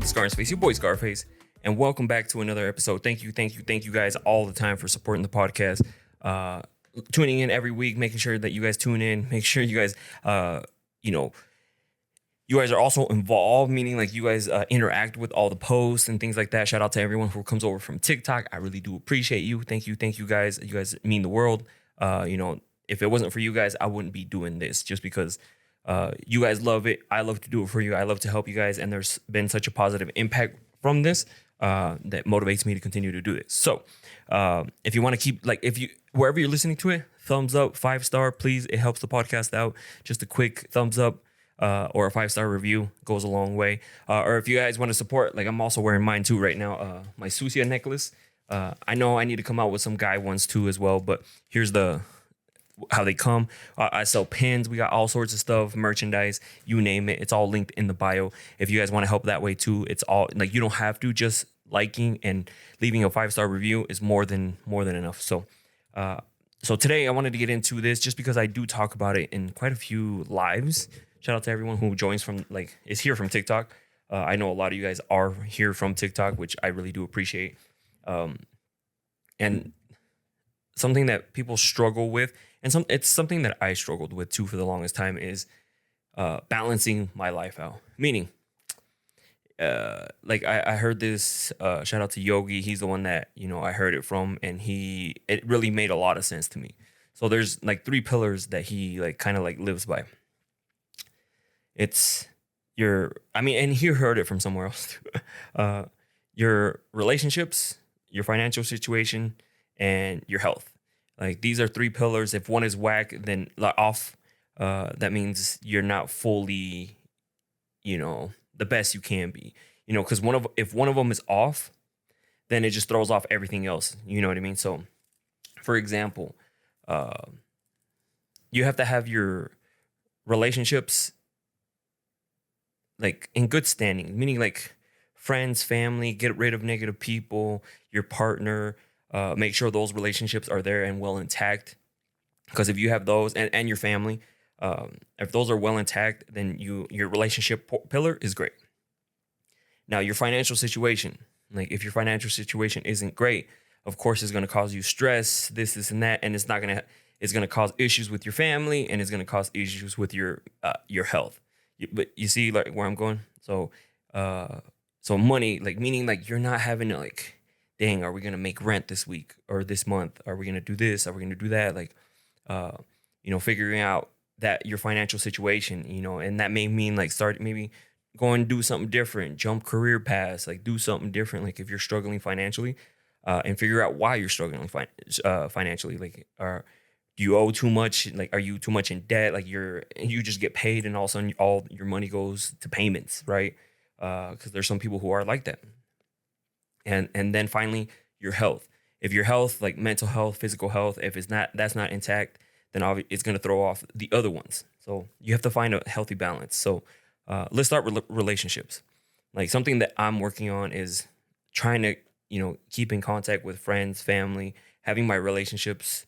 with SkarxFace, your boy SkarxFace, and welcome back to another episode. Thank you guys all the time for supporting the podcast, tuning in every week, making sure that you guys tune in, make sure you guys, you guys are also involved, meaning like you guys interact with all the posts and things like that. Shout out to everyone who comes over from TikTok. I really do appreciate you. Thank you guys. You guys mean the world. If it wasn't for you guys, I wouldn't be doing this just because you guys love it. I love to do it for you. I love to help you guys. And there's been such a positive impact from this that motivates me to continue to do this. So if you want to keep, wherever you're listening to it, thumbs up, 5-star, please. It helps the podcast out. Just a quick thumbs up or a 5-star review goes a long way. Or if you guys want to support, I'm also wearing mine too right now, my Susia necklace. I know I need to come out with some guy ones too as well, but here's how they come. I sell pins. We got all sorts of stuff, merchandise, you name it. It's all linked in the bio. If you guys want to help that way too, it's all you don't have to. Just liking and leaving a 5-star review is more than enough. So today I wanted to get into this just because I do talk about it in quite a few lives. Shout out to everyone who joins is here from TikTok. I know a lot of you guys are here from TikTok, which I really do appreciate. And something that people struggle with, and it's something that I struggled with too for the longest time, is balancing my life out. Meaning, I heard this, shout out to Yogi. He's the one that, I heard it from, and it really made a lot of sense to me. So there's 3 pillars that he lives by. It's and he heard it from somewhere else too. Your relationships, your financial situation, and your health. These are 3 pillars. If one is whack, then off, that means you're not fully, the best you can be. Because if one of them is off, then it just throws off everything else. You know what I mean? So, for example, you have to have your relationships in good standing, meaning friends, family, get rid of negative people, your partner. Make sure those relationships are there and well intact. Because if you have those and your family, if those are well intact, then your relationship pillar is great. Now, your financial situation, if your financial situation isn't great, of course, it's going to cause you stress, this and that, and it's going to cause issues with your family, and it's going to cause issues with your health. But you see where I'm going? So money, meaning you're not having to dang, are we going to make rent this week or this month? Are we going to do this? Are we going to do that? Figuring out that your financial situation, and that may mean start maybe going and do something different, jump career paths, do something different. If you're struggling financially, and figure out why you're struggling financially. Do you owe too much? Are you too much in debt? You just get paid and all of a sudden all your money goes to payments, right? Because there's some people who are like that. And then finally, your health. If your health, mental health, physical health, if that's not intact, then it's going to throw off the other ones. So you have to find a healthy balance. So let's start with relationships. Something that I'm working on is trying to, keep in contact with friends, family, having my relationships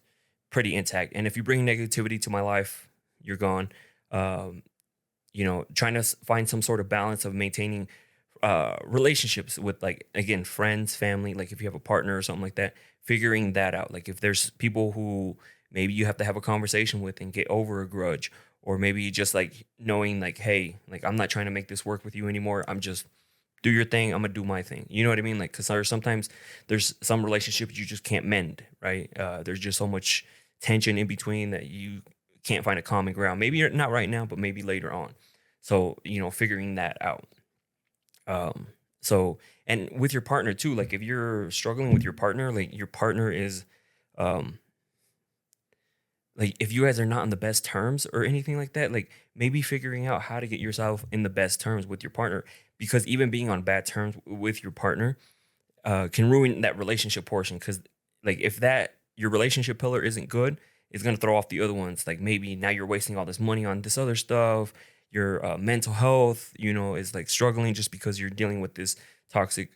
pretty intact. And if you bring negativity to my life, you're gone. Trying to find some sort of balance of maintaining relationships with again, friends, family, if you have a partner or something like that, figuring that out. If there's people who maybe you have to have a conversation with and get over a grudge, or maybe just knowing hey, I'm not trying to make this work with you anymore. I'm just do your thing. I'm gonna do my thing. You know what I mean? Because sometimes there's some relationships you just can't mend, right? There's just so much tension in between that you can't find a common ground. Maybe not right now, but maybe later on. So, figuring that out. And with your partner too, if you're struggling with your partner, your partner is, if you guys are not on the best terms or anything like that, maybe figuring out how to get yourself in the best terms with your partner, because even being on bad terms with your partner, can ruin that relationship portion. Cause if your relationship pillar isn't good, it's going to throw off the other ones. Maybe now you're wasting all this money on this other stuff. Your mental health, is struggling just because you're dealing with this toxic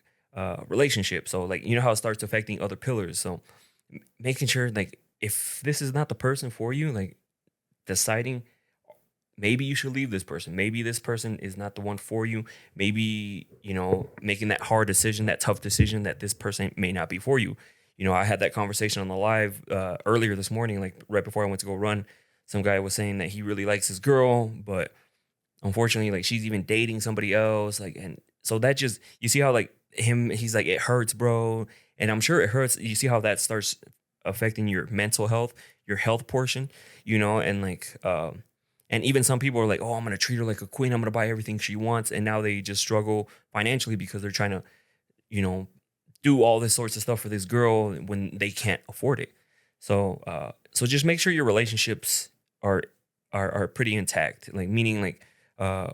relationship. So how it starts affecting other pillars. So making sure if this is not the person for you, deciding maybe you should leave this person. Maybe this person is not the one for you. Maybe, making that hard decision, that tough decision that this person may not be for you. I had that conversation on the live earlier this morning, like right before I went to go run. Some guy was saying that he really likes his girl, but unfortunately, like she's even dating somebody else. Like, and so that just, you see how like he's like, it hurts, bro. And I'm sure it hurts. You see how that starts affecting your mental health, your health portion, and like, and even some people are like, oh, I'm going to treat her like a queen. I'm going to buy everything she wants. And now they just struggle financially because they're trying to, you know, do all this sorts of stuff for this girl when they can't afford it. So just make sure your relationships are are pretty intact. Like meaning like uh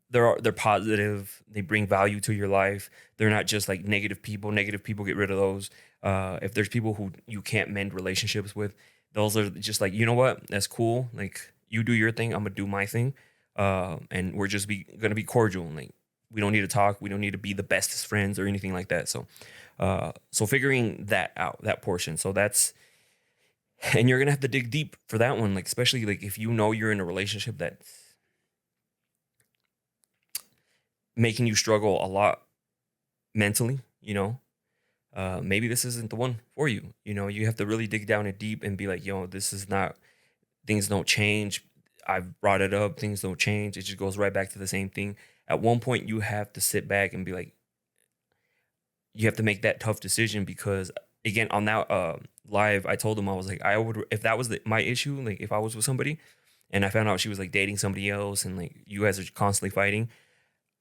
they're positive, they bring value to your life. They're not just like negative people. Negative people, get rid of those. If there's people who you can't mend relationships with, those are just like, you know what? That's cool. Like you do your thing, I'm gonna do my thing. And we're just gonna be cordial. And like we don't need to talk, we don't need to be the bestest friends or anything like that. So figuring that out, that portion. So that's and you're gonna have to dig deep for that one. Like especially like if you know you're in a relationship that's making you struggle a lot mentally, maybe this isn't the one for you. You have to really dig down and deep and be like, this is not, things don't change. I've brought it up, things don't change. It just goes right back to the same thing. At one point, you have to sit back and be like, you have to make that tough decision because, again, on that live, I told him, I was like, I would, if that was my issue, like if I was with somebody and I found out she was like dating somebody else and like you guys are constantly fighting,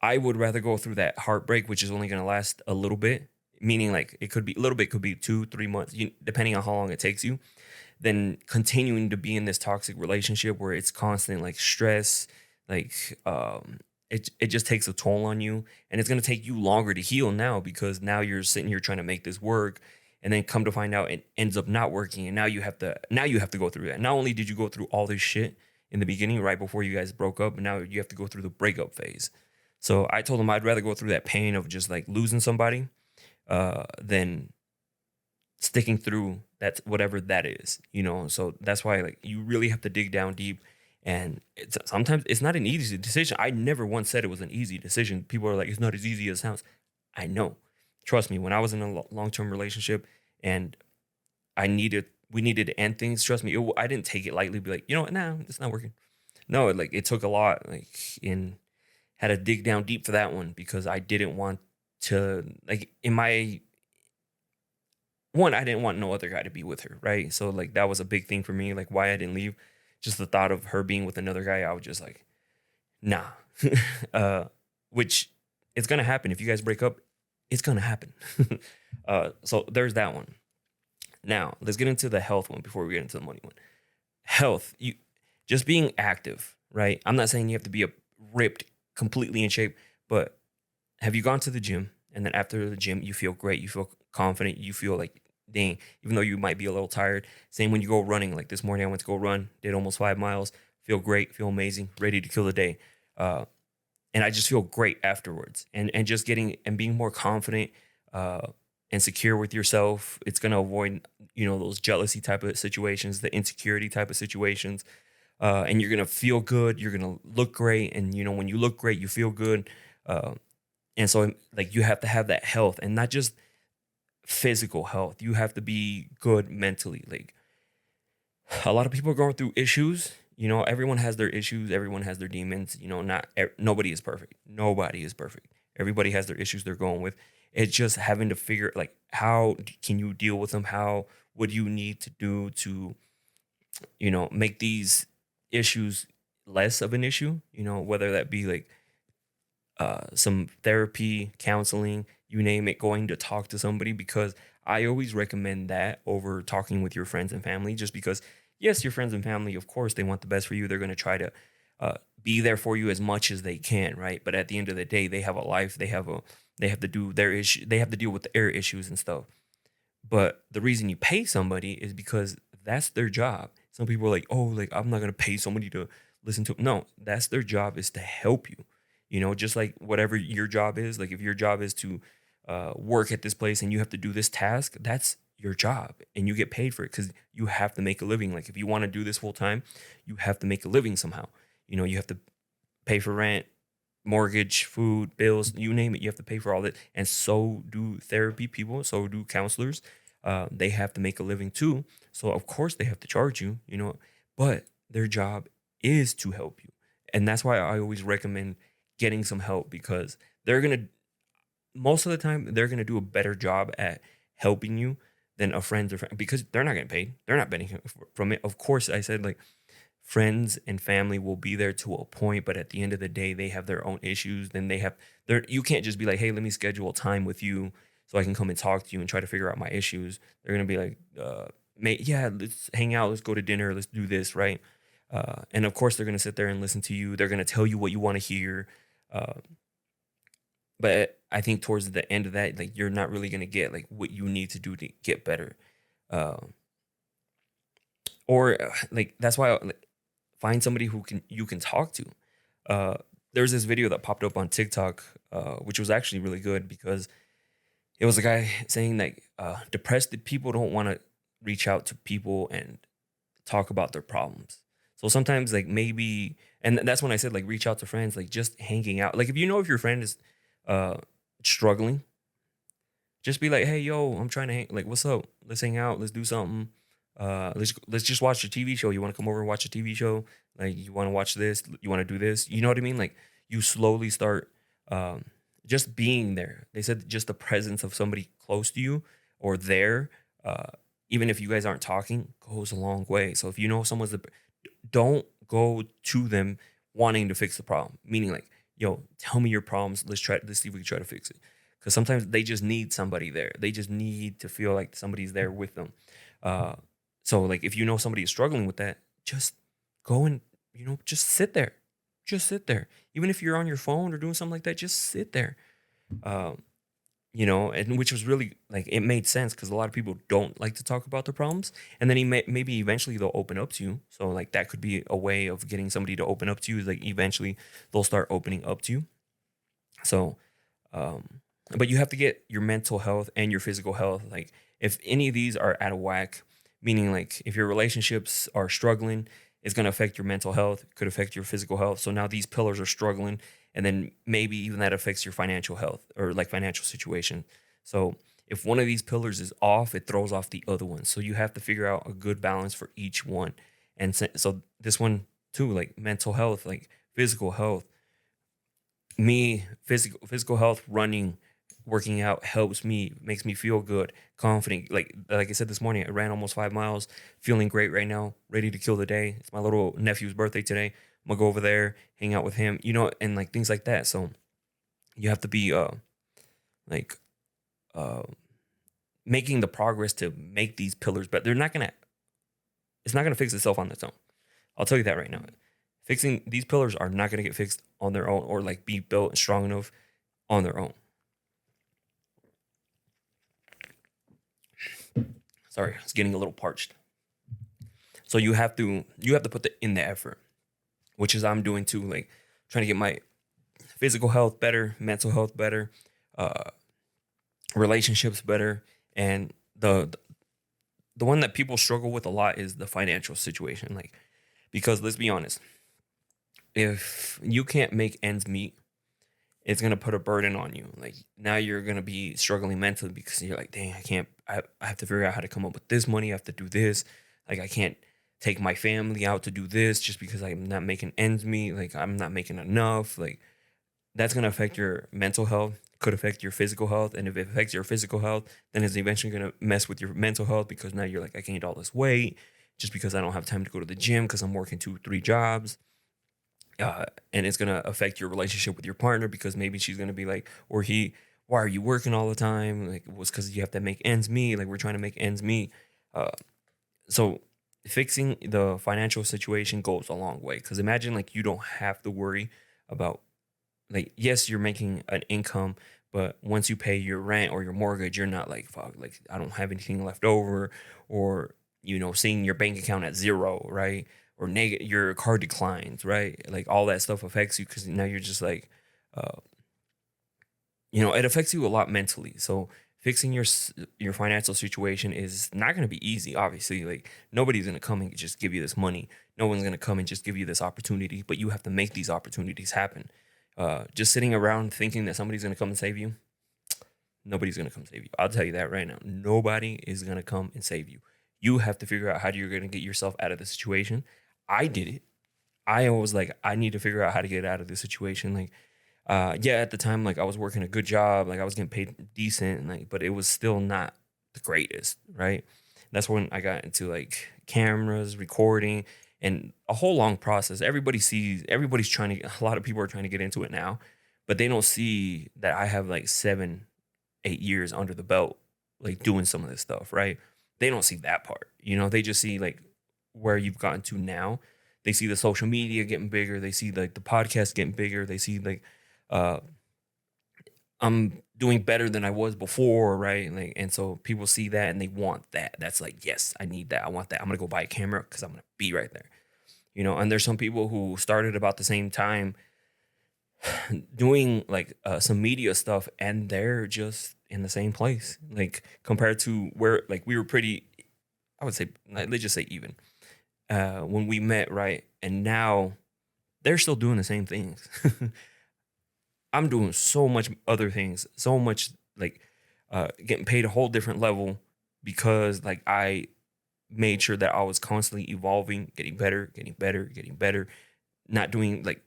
I would rather go through that heartbreak, which is only going to last a little bit, meaning like it could be a little bit, could be 2-3 months, depending on how long it takes you, than continuing to be in this toxic relationship where it's constant like stress, like it just takes a toll on you, and it's going to take you longer to heal now because now you're sitting here trying to make this work, and then come to find out it ends up not working, and now you have to go through that. Not only did you go through all this shit in the beginning right before you guys broke up, but now you have to go through the breakup phase. So I told him I'd rather go through that pain of just like losing somebody than sticking through that, whatever that is, So that's why like you really have to dig down deep, and sometimes it's not an easy decision. I never once said it was an easy decision. People are like, it's not as easy as it sounds. I know. Trust me, when I was in a long-term relationship and we needed to end things, trust me, I didn't take it lightly, be like, you know what, nah, it's not working. No, it took a lot, like had to dig down deep for that one because I didn't want to, like, I didn't want no other guy to be with her, right? So like that was a big thing for me, like why I didn't leave. Just the thought of her being with another guy, I was just like, nah. Which it's gonna happen if you guys break up. It's gonna happen. So there's that one. Now let's get into the health one before we get into the money one. Health, you just being active, right? I'm not saying you have to be ripped, completely in shape, but have you gone to the gym and then after the gym you feel great, you feel confident, you feel like dang, even though you might be a little tired. Same when you go running. Like this morning I went to go run, did almost 5 miles, feel great, feel amazing, ready to kill the day. And I just feel great afterwards. And just getting and being more confident and secure with yourself. It's gonna avoid, those jealousy type of situations, the insecurity type of situations. And you're gonna feel good. You're gonna look great, and when you look great, you feel good. And so, like, you have to have that health, and not just physical health. You have to be good mentally. Like, a lot of people are going through issues. Everyone has their issues. Everyone has their demons. Nobody is perfect. Nobody is perfect. Everybody has their issues they're going with. It's just having to figure like how can you deal with them? How what do you need to do to make these issues less of an issue, whether that be like some therapy, counseling, you name it, going to talk to somebody, because I always recommend that over talking with your friends and family, just because, yes, your friends and family, of course, they want the best for you. They're going to try to be there for you as much as they can, right? But at the end of the day, they have a life. They have to do their issue. They have to deal with their issues and stuff. But the reason you pay somebody is because that's their job. Some people are like, oh, like I'm not gonna pay somebody to listen to. No, that's their job, is to help you. Just like whatever your job is. Like if your job is to work at this place and you have to do this task, that's your job, and you get paid for it because you have to make a living. Like if you want to do this full time, you have to make a living somehow. You have to pay for rent, mortgage, food, bills, you name it. You have to pay for all that. And so do therapy people, so do counselors. They have to make a living too. So, of course, they have to charge you, but their job is to help you. And that's why I always recommend getting some help because they're going to, most of the time, they're going to do a better job at helping you than a friend or friend because they're not getting paid. They're not benefiting from it. Of course, I said like friends and family will be there to a point, but at the end of the day, they have their own issues. Then they have their, you can't just be like, hey, let me schedule time with you so I can come and talk to you and try to figure out my issues. They're going to be like, mate, yeah, let's hang out. Let's go to dinner. Let's do this. Right. And of course, they're going to sit there and listen to you. They're going to tell you what you want to hear. Uh, but I think towards the end of that, like you're not really going to get like what you need to do to get better. Uh, or like, that's why like, find somebody who you can talk to. Uh, there's this video that popped up on TikTok, which was actually really good because it was a guy saying that depressed people don't want to reach out to people and talk about their problems. So sometimes like maybe, and that's when I said like reach out to friends, like just hanging out. Like if you know if your friend is uh, struggling, just be like, hey, yo, I'm trying to hang. Like, what's up? Let's hang out. Let's do something. Let's just watch a TV show. You want to come over and watch a TV show? Like, you want to watch this? You want to do this? You know what I mean? Like, you slowly start um, just being there. They said just the presence of somebody close to you or there, uh, even if you guys aren't talking, goes a long way. So if you know someone's the, don't go to them wanting to fix the problem. Meaning like, yo, tell me your problems. Let's see if we can try to fix it. Because sometimes they just need somebody there. They just need to feel like somebody's there with them. Uh, so like if you know somebody is struggling with that, just go and just sit there. Just sit there. Even if you're on your phone or doing something like that, just sit there. Um, and which was really like it made sense because a lot of people don't like to talk about their problems, and then maybe eventually they'll open up to you. So like that could be a way of getting somebody to open up to you. Is like eventually they'll start opening up to you. So, um, but you have to get your mental health and your physical health. Like if any of these are out of whack, meaning like if your relationships are struggling, it's going to affect your mental health. It could affect your physical health. So now these pillars are struggling, and then maybe even that affects your financial health or like financial situation. So if one of these pillars is off, it throws off the other one. So you have to figure out a good balance for each one. And so this one too, like mental health, like physical health, physical health, running, working out helps me, makes me feel good, confident. Like I said this morning, I ran almost 5 miles, feeling great right now, ready to kill the day. It's my little nephew's birthday today. I'm gonna go over there, hang out with him, and like things like that. So you have to be like uh making the progress to make these pillars, but it's not gonna fix itself on its own. I'll tell you that right now. Fixing these pillars are not gonna get fixed on their own or like be built and strong enough on their own. Sorry, it's getting a little parched. So you have to put in the effort, which is I'm doing too, like trying to get my physical health better, mental health better, uh, relationships better, and the one that people struggle with a lot is the financial situation. Like, because let's be honest, if you can't make ends meet, it's gonna put a burden on you. Like now you're gonna be struggling mentally because you're like, dang, I can't. I have to figure out how to come up with this money. I have to do this. Like I can't take my family out to do this just because I'm not making ends meet. Like I'm not making enough. Like that's gonna affect your mental health. Could affect your physical health, and if it affects your physical health, then it's eventually gonna mess with your mental health because now you're like, I gained all this weight just because I don't have time to go to the gym because I'm working 2, 3 jobs. And it's gonna affect your relationship with your partner because maybe she's gonna be like, or he, why are you working all the time? Like it was because you have to make ends meet. Like we're trying to make ends meet. Uh, so fixing the financial situation goes a long way. Because imagine like you don't have to worry about like yes you're making an income, but once you pay your rent or your mortgage, you're not like fuck like I don't have anything left over, or seeing your bank account at zero, right? Or negative, your card declines, right? Like all that stuff affects you because now you're just like, it affects you a lot mentally. So fixing your financial situation is not going to be easy. Obviously, like nobody's going to come and just give you this money. No one's going to come and just give you this opportunity, but you have to make these opportunities happen. Just sitting around thinking that somebody's going to come and save you, nobody's going to come save you. I'll tell you that right now. Nobody is going to come and save you. You have to figure out how you're going to get yourself out of the situation. I did it. I was like, I need to figure out how to get out of this situation. Like, yeah, at the time, like I was working a good job, like I was getting paid decent, like, but it was still not the greatest, right? That's when I got into like cameras, recording, and a whole long process. Everybody's trying to, a lot of people are trying to get into it now, but they don't see that I have like 7, 8 years under the belt, like doing some of this stuff, right? They don't see that part, they just see like where you've gotten to now. They see the social media getting bigger. They see like the podcast getting bigger. They see like uh, I'm doing better than I was before, right? And so people see that and they want that. That's like, yes, I need that. I want that. I'm gonna go buy a camera because I'm gonna be right there. And there's some people who started about the same time doing like some media stuff, and they're just in the same place. Like compared to where like we were pretty, I would say, like, let's just say even when we met, right? And now they're still doing the same things. I'm doing so much other things, so much like getting paid a whole different level because like I made sure that I was constantly evolving, getting better, getting better, getting better. Not doing like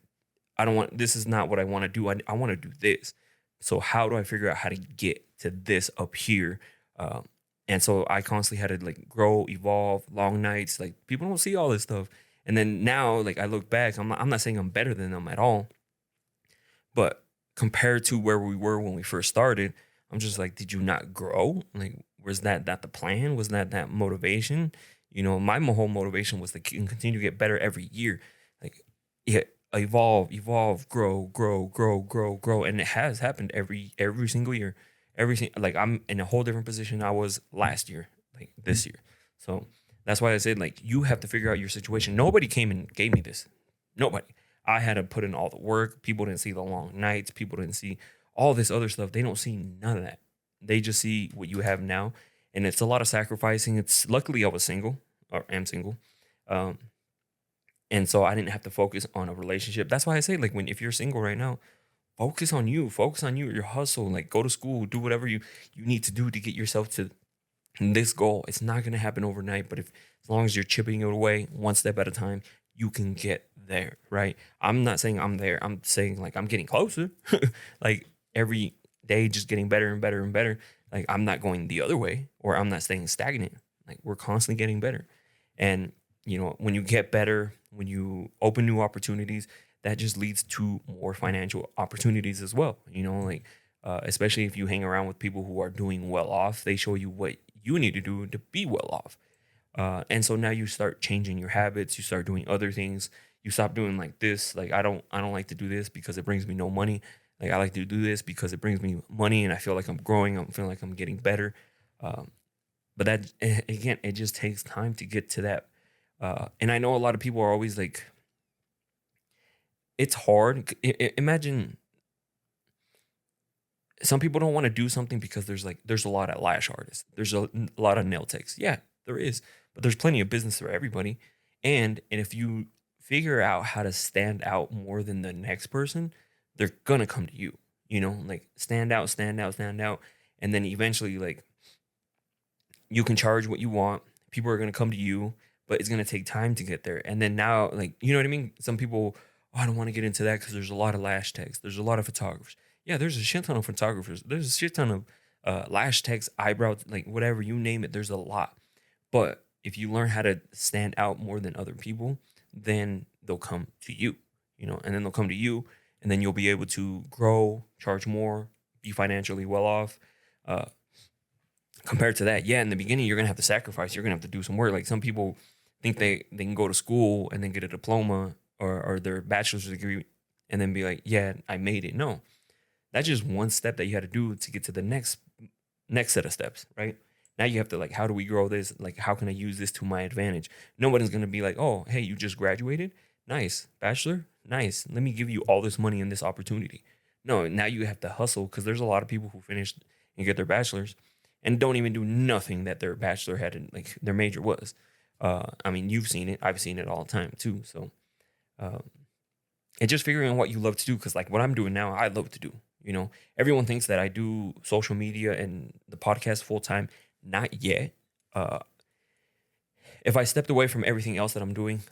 this is not what I want to do. I want to do this. So how do I figure out how to get to this up here? And so I constantly had to like grow, evolve, long nights. Like people don't see all this stuff. And then now, like I look back, I'm not saying I'm better than them at all, but compared to where we were when we first started, I'm just like, did you not grow? Like, was that the plan? Was that motivation? My whole motivation was to continue to get better every year. Like, yeah, evolve, grow, grow, grow, grow, grow, and it has happened every single year. Like I'm in a whole different position I was last year, like this year. So that's why I said like you have to figure out your situation. Nobody came and gave me this. Nobody. I had to put in all the work. People didn't see the long nights. People didn't see all this other stuff. They don't see none of that. They just see what you have now. And it's a lot of sacrificing. It's luckily I was single or am single. And so I didn't have to focus on a relationship. That's why I say like if you're single right now, focus on you, your hustle, like go to school, do whatever you need to do to get yourself to this goal. It's not going to happen overnight, but as long as you're chipping it away one step at a time, you can get there, right? I'm not saying I'm there. I'm saying like I'm getting closer. Like every day just getting better and better and better. Like I'm not going the other way or I'm not staying stagnant. Like we're constantly getting better. And when you get better, when you open new opportunities, that just leads to more financial opportunities as well. Like especially if you hang around with people who are doing well off, they show you what you need to do to be well off. And so now you start changing your habits. You start doing other things. You stop doing like this. Like I don't like to do this because it brings me no money. Like I like to do this because it brings me money, and I feel like I'm growing. I'm feeling like I'm getting better. But that again, it just takes time to get to that. And I know a lot of people are always like, it's hard. Imagine some people don't want to do something because there's a lot of lash artists. There's a lot of nail techs. Yeah, there is, but there's plenty of business for everybody. And if you figure out how to stand out more than the next person, they're gonna come to you. Like stand out, stand out, stand out, and then eventually, like you can charge what you want. People are gonna come to you, but it's gonna take time to get there. And then now, like you know what I mean? Some people, I don't want to get into that because there's a lot of lash techs. There's a lot of photographers. Yeah, there's a shit ton of photographers. There's a shit ton of lash techs, eyebrow, like whatever you name it. There's a lot. But if you learn how to stand out more than other people, then they'll come to you, and then they'll come to you, and then you'll be able to grow, charge more, be financially well off. Compared to that, yeah, in the beginning, you're going to have to sacrifice. You're going to have to do some work. Like some people think they can go to school and then get a diploma or their bachelor's degree and then be like, yeah, I made it. No, that's just one step that you had to do to get to the next set of steps, right? Now you have to like, how do we grow this? Like, how can I use this to my advantage? Nobody's going to be like, oh, hey, you just graduated? Nice. Bachelor? Nice. Let me give you all this money and this opportunity. No, now you have to hustle because there's a lot of people who finish and get their bachelor's and don't even do nothing that their bachelor had and like their major was. I mean, you've seen it. I've seen it all the time too. So, um, and just figuring out what you love to do, because like what I'm doing now, I love to do. You know, everyone thinks that I do social media and the podcast full time. Not yet. Uh, if I stepped away from everything else that I'm doing,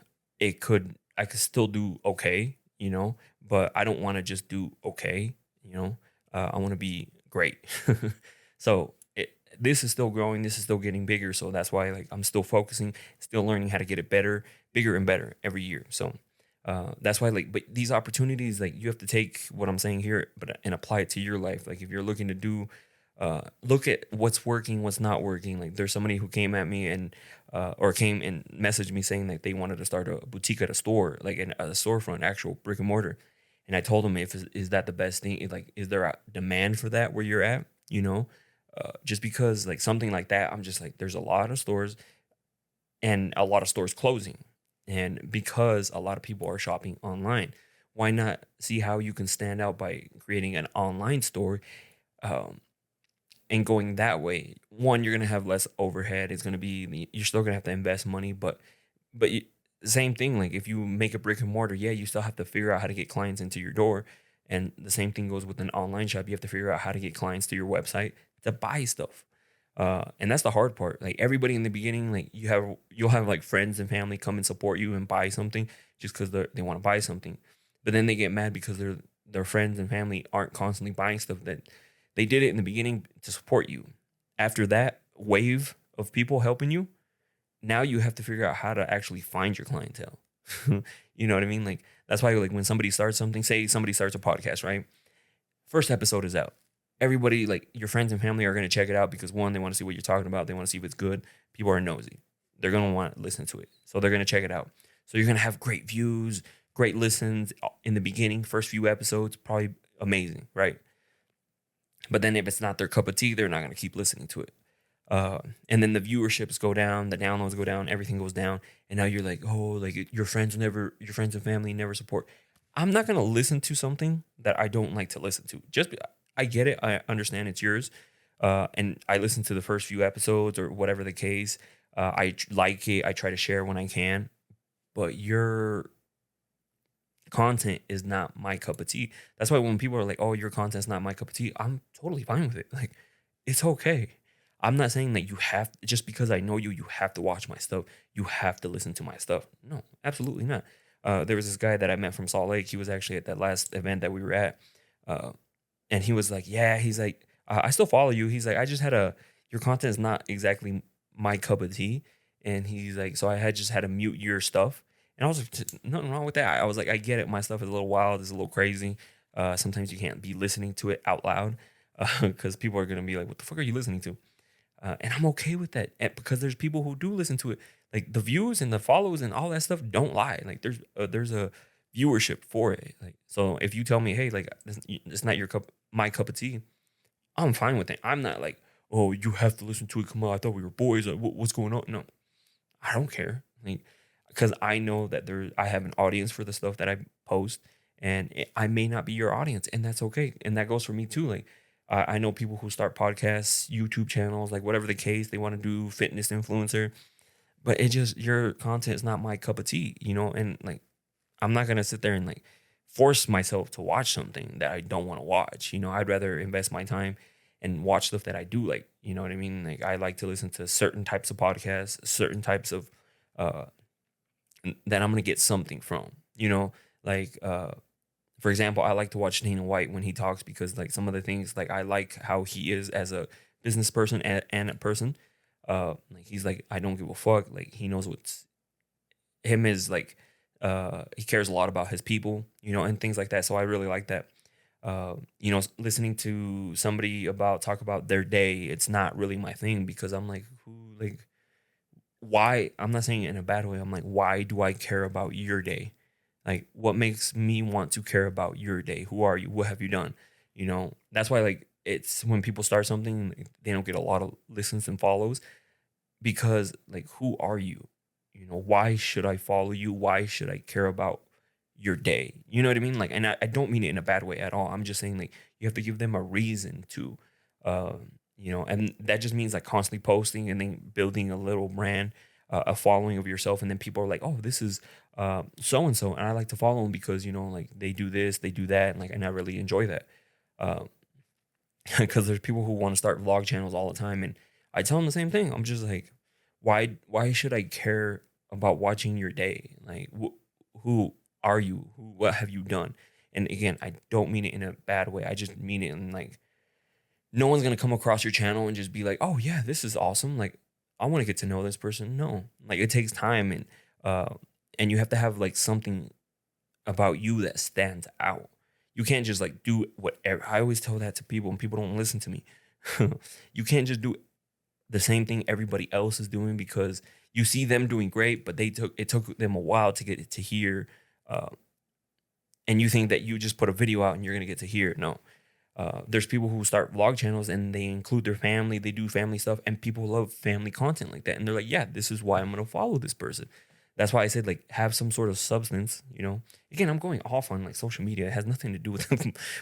I could still do okay, you know, but I don't want to just do okay, you know. I want to be great. So this is still growing, this is still getting bigger. So that's why like I'm still focusing, still learning how to get it better, bigger and better every year. So that's why like, but these opportunities, like you have to take what I'm saying here, but and apply it to your life. Like if you're looking to do look at what's working, what's not working. Like there's somebody who came at me and or came and messaged me saying that they wanted to start a boutique at a store, like a storefront, actual brick and mortar. And I told them, if is that the best thing? Like, is there a demand for that where you're at? You know, just because like something like that, I'm just like, there's a lot of stores and a lot of stores closing, and because a lot of people are shopping online, why not see how you can stand out by creating an online store? Um, and going that way, one, you're gonna have less overhead. It's gonna be you're still gonna have to invest money, but you, same thing. Like if you make a brick and mortar, yeah, you still have to figure out how to get clients into your door, and the same thing goes with an online shop. You have to figure out how to get clients to your website to buy stuff, and that's the hard part. Like everybody in the beginning, like you'll have like friends and family come and support you and buy something just because they want to buy something, but then they get mad because their friends and family aren't constantly buying stuff that they did it in the beginning to support you. After that wave of people helping you, now you have to figure out how to actually find your clientele. You know what I mean? Like that's why like when somebody starts something, say somebody starts a podcast, right? First episode is out. Everybody, like your friends and family, are going to check it out because one, they want to see what you're talking about. They want to see if it's good. People are nosy. They're going to want to listen to it. So they're going to check it out. So you're going to have great views, great listens in the beginning, first few episodes, probably amazing, right? But then if it's not their cup of tea, they're not going to keep listening to it. And then the viewerships go down, the downloads go down, everything goes down. And now you're like, oh, like your friends and family never support. I'm not going to listen to something that I don't like to listen to. I get it. I understand it's yours. And I listen to the first few episodes or whatever the case. Like it. I try to share when I can. But your content is not my cup of tea. That's why when people are like, "Oh, your content's not my cup of tea," I'm totally fine with it. Like, it's okay. I'm not saying that you have just because I know you, you have to watch my stuff. You have to listen to my stuff. No, absolutely not. There was this guy that I met from Salt Lake. He was actually at that last event that we were at, uh, and he was like, "Yeah," he's like, "I still follow you." He's like, "I just had a your content is not exactly my cup of tea," and he's like, "So I had just had to mute your stuff." And I was like, nothing wrong with that. I was like, I get it. My stuff is a little wild. It's a little crazy. Sometimes you can't be listening to it out loud because people are going to be like, what the fuck are you listening to? And I'm okay with that because there's people who do listen to it. Like the views and the follows and all that stuff don't lie. Like there's a viewership for it. Like, so if you tell me, hey, like it's not my cup of tea, I'm fine with it. I'm not like, oh, you have to listen to it. Come on, I thought we were boys. Like, what's going on? No, I don't care. Like, because I know that I have an audience for the stuff that I post, and I may not be your audience, and that's okay. And that goes for me too. Like, I know people who start podcasts, YouTube channels, like whatever the case, they want to do fitness influencer, but it just your content is not my cup of tea, you know. And like, I'm not gonna sit there and like force myself to watch something that I don't want to watch. You know, I'd rather invest my time and watch stuff that I do like. You know what I mean? Like, I like to listen to certain types of podcasts, certain types of uh that I'm gonna get something from. You know, like for example, I like to watch Dana White when he talks because like some of the things like I like how he is as a business person and a person. Like he's like I don't give a fuck. Like he knows what's him is like he cares a lot about his people, you know, and things like that. So I really like that. You know, listening to somebody talk about their day, it's not really my thing because I'm like, why? I'm not saying it in a bad way. I'm like, why do I care about your day? Like, what makes me want to care about your day? Who are you? What have you done? You know, that's why like it's when people start something, like, they don't get a lot of listens and follows because like, who are you? You know, why should I follow you? Why should I care about your day? You know what I mean? Like, and I don't mean it in a bad way at all. I'm just saying like you have to give them a reason to. and that just means like constantly posting and then building a little brand, a following of yourself. And then people are like, oh, this is so and so. And I like to follow them because, like they do this, they do that. And like, and I really enjoy that. Um, because there's people who want to start vlog channels all the time. And I tell them the same thing. I'm just like, why should I care about watching your day? Like, who are you? What have you done? And again, I don't mean it in a bad way. I just mean it in like, no one's gonna come across your channel and just be like, "Oh yeah, this is awesome." Like, I want to get to know this person. No, like it takes time, uh, and you have to have like something about you that stands out. You can't just like do whatever. I always tell that to people, and people don't listen to me. You can't just do the same thing everybody else is doing because you see them doing great, but it took them a while to get to here, uh, and you think that you just put a video out and you're gonna get to here. No, there's people who start vlog channels and they include their family, they do family stuff, and people love family content like that. And they're like, yeah, this is why I'm gonna follow this person. That's why I said like have some sort of substance. Again, I'm going off on like social media. It has nothing to do with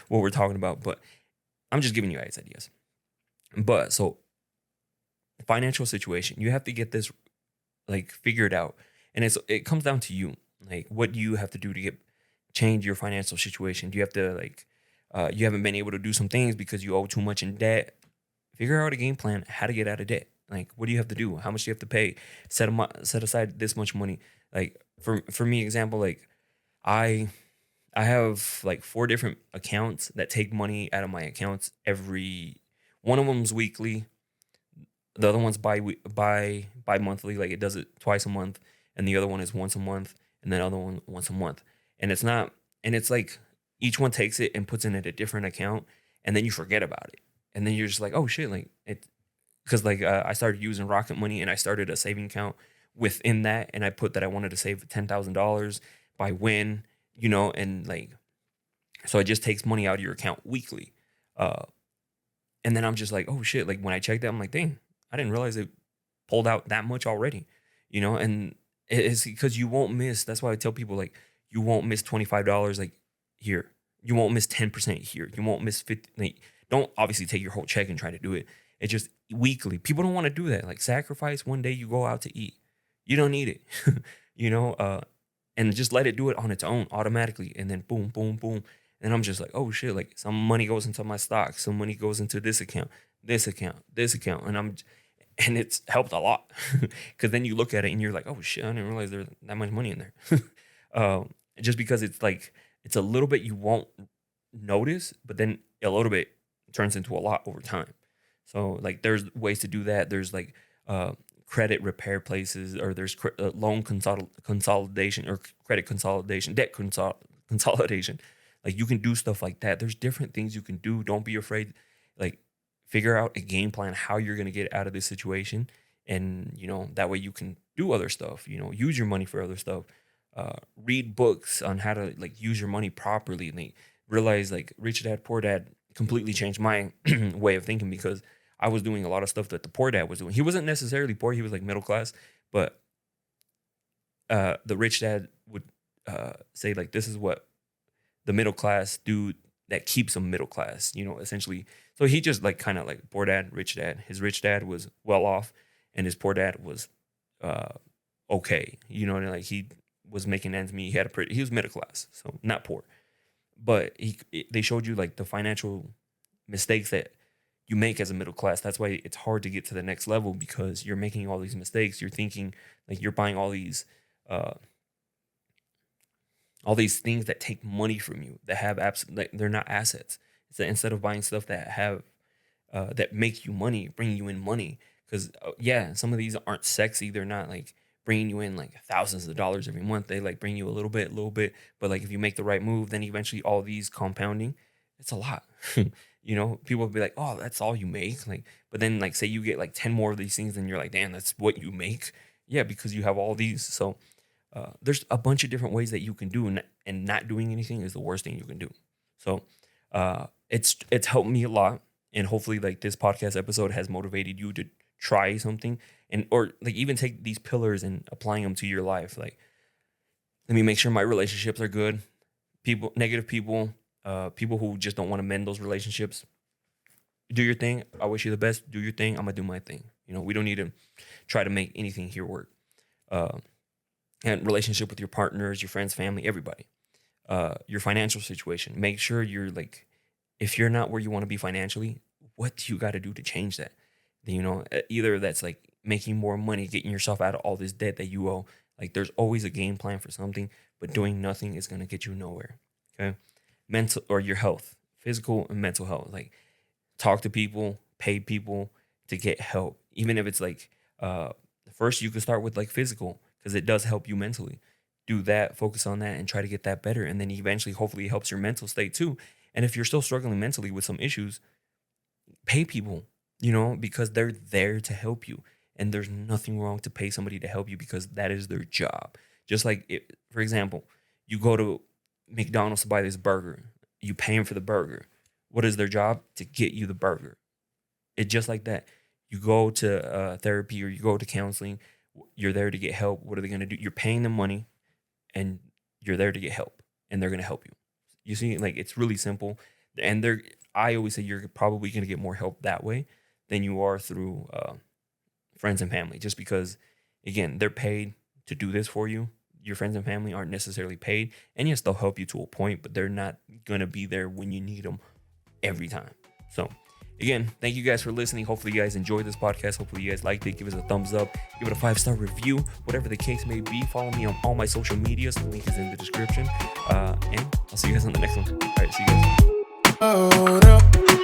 what we're talking about, but I'm just giving you guys ideas. But so financial situation, you have to get this like figured out. And it comes down to you. Like what do you have to do to change your financial situation? Do you have to like you haven't been able to do some things because you owe too much in debt? Figure out a game plan how to get out of debt. Like what do you have to do? How much do you have to pay? Set aside this much money. Like for me example, like I I have like four different accounts that take money out of my accounts every one of them's weekly, the other one's by monthly, like it does it twice a month, and the other one is once a month, and then other one once a month. And it's not, and it's like each one takes it and puts it in a different account, and then you forget about it, and then you're just like, oh shit, like it, because like I started using Rocket Money, and I started a saving account within that, and I put that I wanted to save $10,000 by when, and like so it just takes money out of your account weekly. Uh, and then I'm just like, oh shit. Like when I checked that, I'm like, dang, I didn't realize it pulled out that much already. And it's because you won't miss. That's why I tell people like, you won't miss $25 like here. You won't miss 10% here. You won't miss 50. Like, don't obviously take your whole check and try to do it. It's just weekly. People don't want to do that. Like sacrifice one day you go out to eat. You don't need it, you know, uh, and just let it do it on its own automatically. And then boom, boom, boom. And I'm just like, oh shit, like some money goes into my stock, some money goes into this account, this account, this account. And it's helped a lot. Cause then you look at it and you're like, oh shit, I didn't realize there's that much money in there. Just because it's like, it's a little bit you won't notice, but then a little bit turns into a lot over time. So like there's ways to do that. There's like credit repair places, or there's loan consolidation, or credit consolidation, consolidation. Like you can do stuff like that. There's different things you can do. Don't be afraid. Like figure out a game plan how you're gonna get out of this situation, and that way you can do other stuff. Use your money for other stuff. Read books on how to like use your money properly, and they realize like Rich Dad Poor Dad completely changed my way of thinking, because I was doing a lot of stuff that the poor dad was doing. He wasn't necessarily poor; he was like middle class, but the rich dad would say like, "This is what the middle class do that keeps them middle class," essentially. So he just like kind of like poor dad, rich dad. His rich dad was well off, and his poor dad was uh, okay. And like he was making ends meet. He was middle class, so not poor, but they showed you like the financial mistakes that you make as a middle class. That's why it's hard to get to the next level, because you're making all these mistakes. You're thinking like you're buying uh, all these things that take money from you, that have like they're not assets. It's that instead of buying stuff that have that make you money, bring you in money. Because yeah, some of these aren't sexy. They're not like bringing you in like thousands of dollars every month. They like bring you a little bit. But like if you make the right move, then eventually all these compounding, it's a lot. People will be like, oh, that's all you make. Like, but then like say you get like 10 more of these things, and you're like, damn, that's what you make. Yeah, because you have all these. So there's a bunch of different ways that you can do, and not doing anything is the worst thing you can do. So it's helped me a lot, and hopefully like this podcast episode has motivated you to try something, or like even take these pillars and applying them to your life. Like, let me make sure my relationships are good. Negative people, people who just don't want to mend those relationships. Do your thing. I wish you the best. Do your thing. I'm gonna do my thing. We don't need to try to make anything here work. Uh, and relationship with your partners, your friends, family, everybody. Your financial situation. Make sure you're like, if you're not where you want to be financially, what do you got to do to change that? Either that's like making more money, getting yourself out of all this debt that you owe. Like, there's always a game plan for something, but doing nothing is gonna get you nowhere. Okay, mental or your health, physical and mental health. Like, talk to people, pay people to get help, even if it's like first you could start with like physical because it does help you mentally. Do that, focus on that, and try to get that better, and then eventually, hopefully, it helps your mental state too. And if you're still struggling mentally with some issues, pay people, because they're there to help you, and there's nothing wrong to pay somebody to help you because that is their job. Just like, for example, you go to McDonald's to buy this burger, you pay them for the burger. What is their job? To get you the burger. It's just like that. You go to therapy or you go to counseling, you're there to get help. What are they going to do? You're paying them money and you're there to get help, and they're going to help you. You see, like, it's really simple. And I always say you're probably going to get more help that way than you are through friends and family, just because, again, they're paid to do this for you. Your friends and family aren't necessarily paid. And yes, they'll help you to a point, but they're not going to be there when you need them every time. So, again, thank you guys for listening. Hopefully you guys enjoyed this podcast. Hopefully you guys liked it. Give us a thumbs up. Give it a 5-star review. Whatever the case may be. Follow me on all my social medias. The link is in the description. And I'll see you guys on the next one. All right, see you guys.